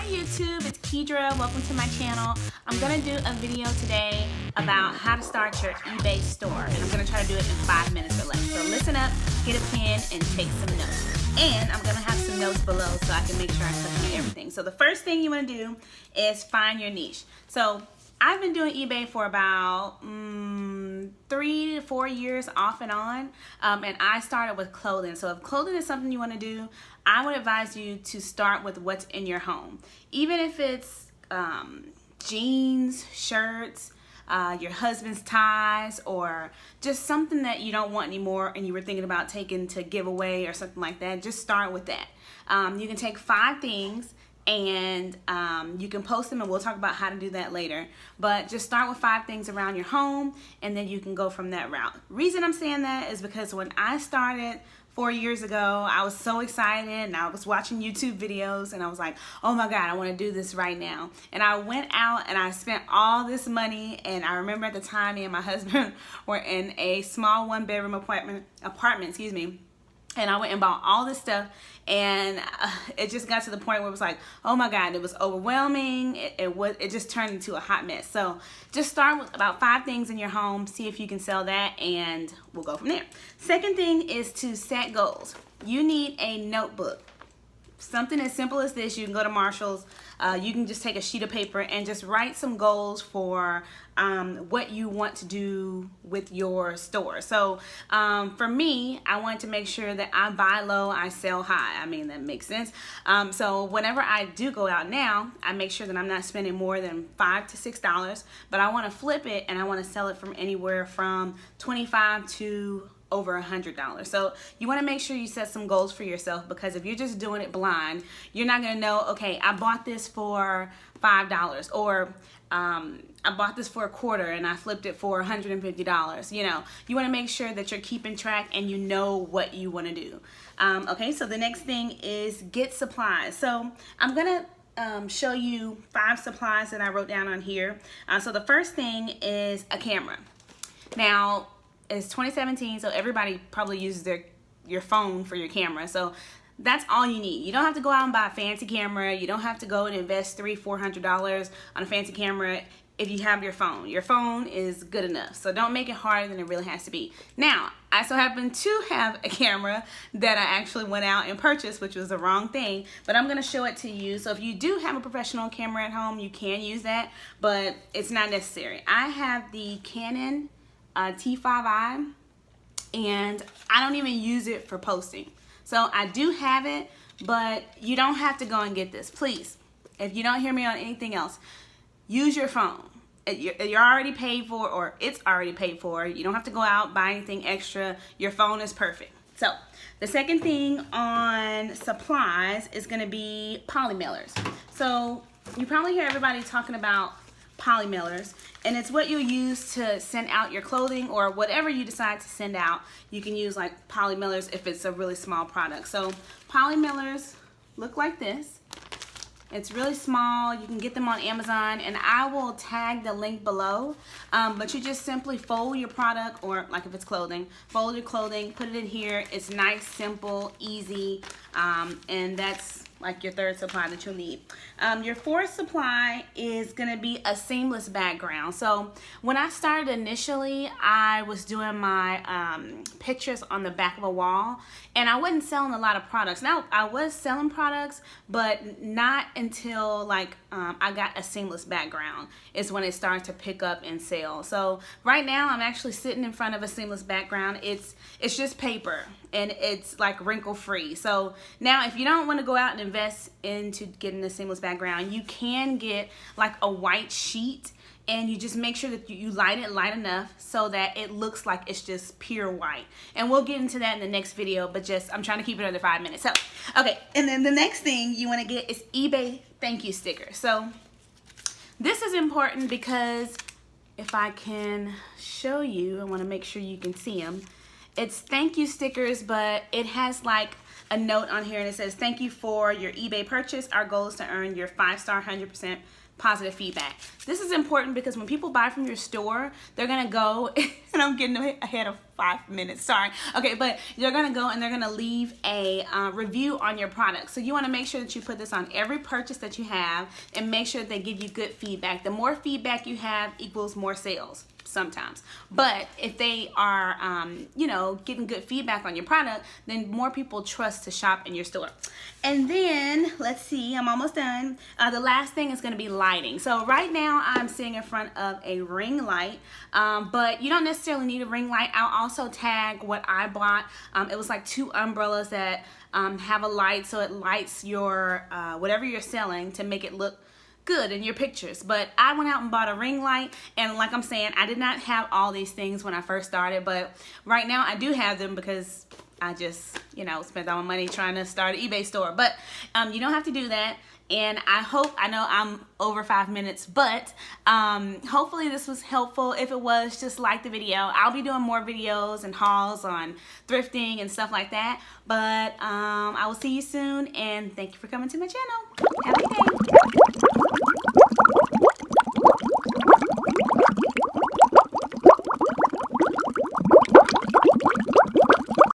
Hi YouTube, it's Kedra. Welcome to my channel. I'm gonna do a video today about how to start your eBay store, and I'm gonna try to do it in 5 minutes or less. So listen up, get a pen, and take some notes. And I'm gonna have some notes below so I can make sure I touch on everything. So the first thing you wanna do is find your niche. So I've been doing eBay for about 3 to 4 years off and on, and I started with clothing. So if clothing is something you want to do, I would advise you to start with what's in your home. Even if it's jeans, shirts, your husband's ties, or just something that you don't want anymore and you were thinking about taking to give away or something like that, just start with that. You can take 5 things and you can post them, and we'll talk about how to do that later, but just start with 5 things around your home and then you can go from that route. Reason I'm saying that is because when I started 4 years ago, I was so excited and I was watching YouTube videos and I was like, oh my God, I want to do this right now. And I went out and I spent all this money, and I remember at the time me and my husband were in a small 1-bedroom apartment, and I went and bought all this stuff, and it just got to the point where it was like, oh my God, it was overwhelming. It just turned into a hot mess. So just start with about 5 things in your home, see if you can sell that, and we'll go from there. Second thing is to set goals. You need a notebook. Something as simple as this. You can go to Marshall's. You can just take a sheet of paper and just write some goals for what you want to do with your store. So for me, I want to make sure that I buy low, I sell high. I mean, that makes sense. So whenever I do go out now, I make sure that I'm not spending more than $5 to $6, but I want to flip it and I want to sell it from anywhere from $25 to over $100. So you want to make sure you set some goals for yourself, because if you're just doing it blind, you're not going to know, okay, I bought this for $5, or I bought this for a quarter and I flipped it for $150. You know, you want to make sure that you're keeping track and you know what you want to do. Okay, so the next thing is get supplies. So I'm going to show you 5 supplies that I wrote down on here. So the first thing is a camera. Now, it's 2017, so everybody probably uses your phone for your camera. So that's all you need. You don't have to go out and buy a fancy camera. You don't have to go and invest $300-400 on a fancy camera if you have your phone. Your phone is good enough. So don't make it harder than it really has to be. Now, I so happen to have a camera that I actually went out and purchased, which was the wrong thing, but I'm going to show it to you. So if you do have a professional camera at home, you can use that, but it's not necessary. I have the Canon T5i, and I don't even use it for posting. So I do have it, but you don't have to go and get this. Please, if you don't hear me on anything else, use your phone. You're already paid for, or it's already paid for. You don't have to go out, buy anything extra. Your phone is perfect. So the second thing on supplies is going to be poly mailers. So you probably hear everybody talking about poly mailers, and it's what you'll use to send out your clothing or whatever you decide to send out. You can use like poly mailers if it's a really small product. So poly mailers look like this. It's really small. You can get them on Amazon, and I will tag the link below. But you just simply fold your product, or like if it's clothing, fold your clothing, put it in here. It's nice, simple, easy, and that's like your third supply that you'll need. Your fourth supply is gonna be a seamless background. So when I started initially, I was doing my pictures on the back of a wall, and I wasn't selling a lot of products. Now, I was selling products, but not until like I got a seamless background is when it started to pick up and sell. So right now, I'm actually sitting in front of a seamless background. It's just paper, and it's like wrinkle free. So now if you don't want to go out and invest into getting a seamless background, you can get like a white sheet, and you just make sure that you light it light enough so that it looks like it's just pure white. And we'll get into that in the next video, but just I'm trying to keep it under 5 minutes. So okay, and then the next thing you want to get is eBay thank you stickers. So this is important because if I can show you, I want to make sure you can see them. It's thank you stickers, but it has like a note on here and it says, thank you for your eBay purchase. Our goal is to earn your 5-star 100% positive feedback. This is important because when people buy from your store, they're gonna go, and I'm getting ahead of 5 minutes, sorry. Okay, but they're gonna go and they're gonna leave a review on your product. So you wanna make sure that you put this on every purchase that you have and make sure that they give you good feedback. The more feedback you have equals more sales sometimes. But if they are, you know, getting good feedback on your product, then more people trust to shop in your store. And then, let's see, I'm almost done. The last thing is gonna be lighting. So right now I'm sitting in front of a ring light, but you don't necessarily need a ring light. I'll also tag what I bought. It was like 2 umbrellas that have a light, so it lights your, whatever you're selling to make it look good in your pictures. But I went out and bought a ring light, and like I'm saying, I did not have all these things when I first started, but right now I do have them because I just, you know, spent all my money trying to start an eBay store. But you don't have to do that. And I know I'm over 5 minutes, but hopefully this was helpful. If it was, just like the video. I'll be doing more videos and hauls on thrifting and stuff like that. But I will see you soon, and thank you for coming to my channel. Have a good day.